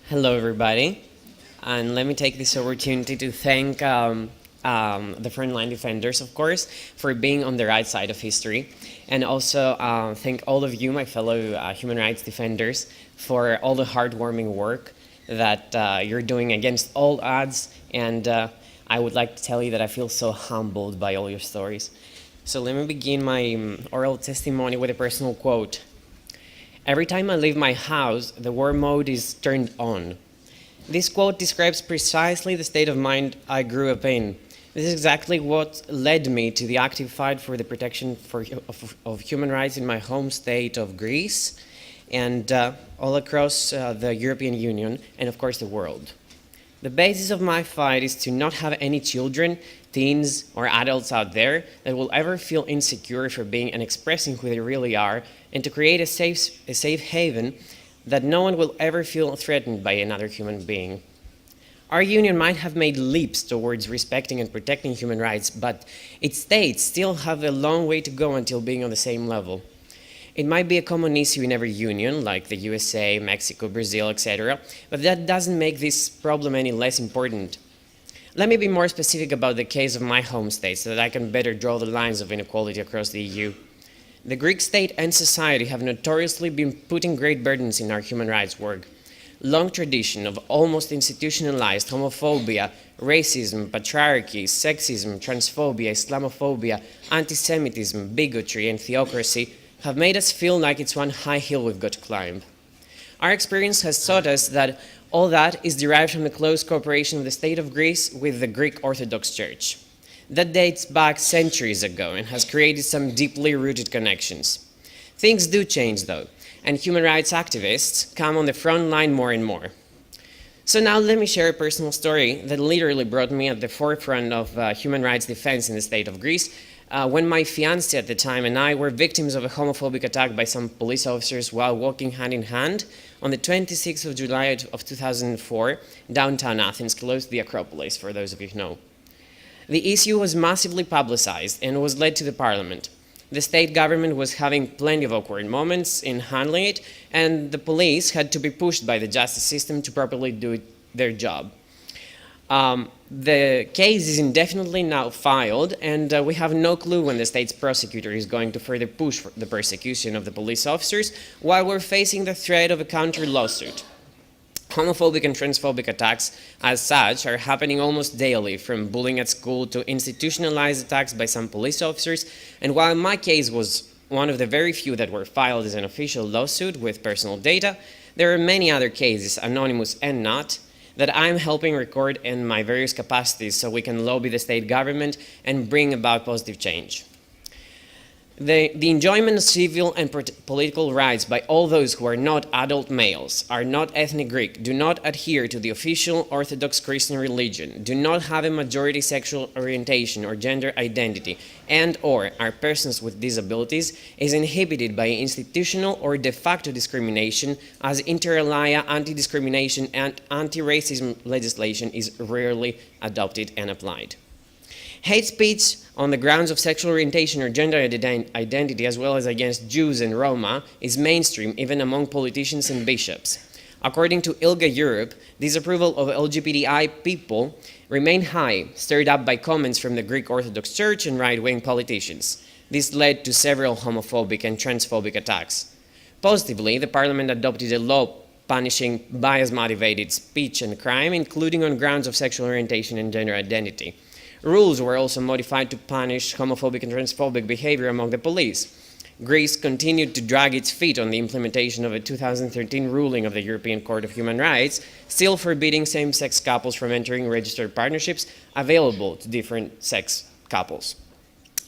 Hello, everybody, and let me take this opportunity to thank the frontline defenders, of course, for being on the right side of history, and also thank all of you, my fellow human rights defenders, for all the heartwarming work that you're doing against all odds, and I would like to tell you that I feel so humbled by all your stories. So let me begin my oral testimony with a personal quote. Every time I leave my house, the war mode is turned on. This quote describes precisely the state of mind I grew up in. This is exactly what led me to the active fight for the protection of human rights in my home state of Greece and all across the European Union and, of course, the world. The basis of my fight is to not have any children, teens, or adults out there that will ever feel insecure for being and expressing who they really are, and to create a safe haven that no one will ever feel threatened by another human being. Our union might have made leaps towards respecting and protecting human rights, but its states still have a long way to go until being on the same level. It might be a common issue in every union, like the USA, Mexico, Brazil, etc., but that doesn't make this problem any less important. Let me be more specific about the case of my home state so that I can better draw the lines of inequality across the EU. The Greek state and society have notoriously been putting great burdens in our human rights work. Long tradition of almost institutionalized homophobia, racism, patriarchy, sexism, transphobia, Islamophobia, anti-Semitism, bigotry, and theocracy have made us feel like it's one high hill we've got to climb. Our experience has taught us that all that is derived from the close cooperation of the state of Greece with the Greek Orthodox Church. That dates back centuries ago and has created some deeply rooted connections. Things do change though, and human rights activists come on the front line more and more. So now let me share a personal story that literally brought me at the forefront of human rights defense in the state of Greece when my fiancé at the time and I were victims of a homophobic attack by some police officers while walking hand in hand on the 26th of July of 2004, downtown Athens, close to the Acropolis, for those of you who know. The issue was massively publicized and was led to the parliament. The state government was having plenty of awkward moments in handling it, and the police had to be pushed by the justice system to properly do their job. The case is indefinitely now filed, and we have no clue when the state's prosecutor is going to further push for the persecution of the police officers while we're facing the threat of a counter lawsuit. Homophobic and transphobic attacks, as such, are happening almost daily, from bullying at school to institutionalized attacks by some police officers, and while my case was one of the very few that were filed as an official lawsuit with personal data, there are many other cases, anonymous and not, that I'm helping record in my various capacities so we can lobby the state government and bring about positive change. The enjoyment of civil and political rights by all those who are not adult males, are not ethnic Greek, do not adhere to the official Orthodox Christian religion, do not have a majority sexual orientation or gender identity, and/or are persons with disabilities, is inhibited by institutional or de facto discrimination, as inter alia anti-discrimination and anti-racism legislation is rarely adopted and applied. Hate speech on the grounds of sexual orientation or gender identity, as well as against Jews and Roma, is mainstream even among politicians and bishops. According to ILGA Europe, disapproval of LGBTI people remain high, stirred up by comments from the Greek Orthodox Church and right-wing politicians. This led to several homophobic and transphobic attacks. Positively, the parliament adopted a law punishing bias-motivated speech and crime, including on grounds of sexual orientation and gender identity. Rules were also modified to punish homophobic and transphobic behavior among the police. Greece continued to drag its feet on the implementation of a 2013 ruling of the European Court of Human Rights, still forbidding same-sex couples from entering registered partnerships available to different sex couples.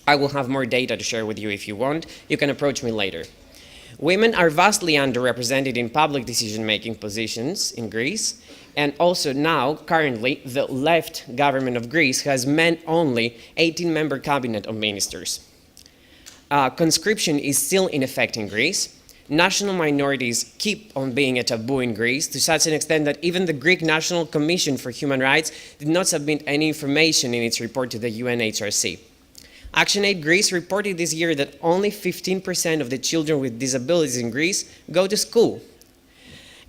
I will have more data to share with you if you want. You can approach me later. Women are vastly underrepresented in public decision-making positions in Greece, and also now, currently, the left government of Greece has men-only 18-member cabinet of ministers. Conscription is still in effect in Greece. National minorities keep on being a taboo in Greece, to such an extent that even the Greek National Commission for Human Rights did not submit any information in its report to the UNHRC. ActionAid Greece reported this year that only 15% of the children with disabilities in Greece go to school.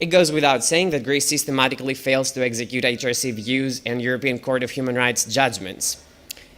It goes without saying that Greece systematically fails to execute HRC views and European Court of Human Rights judgments.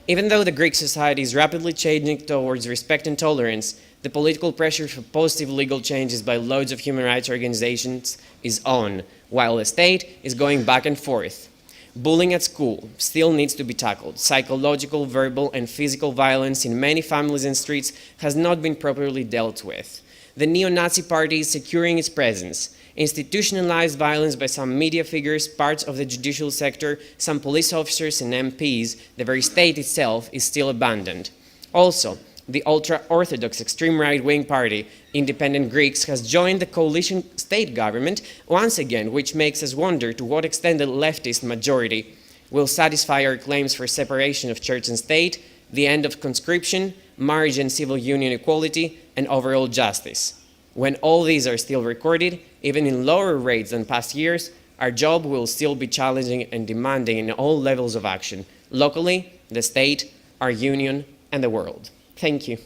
Even though the Greek society is rapidly changing towards respect and tolerance, the political pressure for positive legal changes by loads of human rights organizations is on, while the state is going back and forth. Bullying at school still needs to be tackled. Psychological, verbal, and physical violence in many families and streets has not been properly dealt with. The neo-Nazi party is securing its presence. Institutionalized violence by some media figures, parts of the judicial sector, some police officers and MPs, the very state itself is still abandoned. Also, the ultra-Orthodox extreme right-wing party, Independent Greeks, has joined the coalition state government once again, which makes us wonder to what extent the leftist majority will satisfy our claims for separation of church and state, the end of conscription, marriage and civil union equality, and overall justice. When all these are still recorded, even in lower rates than past years, our job will still be challenging and demanding in all levels of action, locally, the state, our union, and the world. Thank you.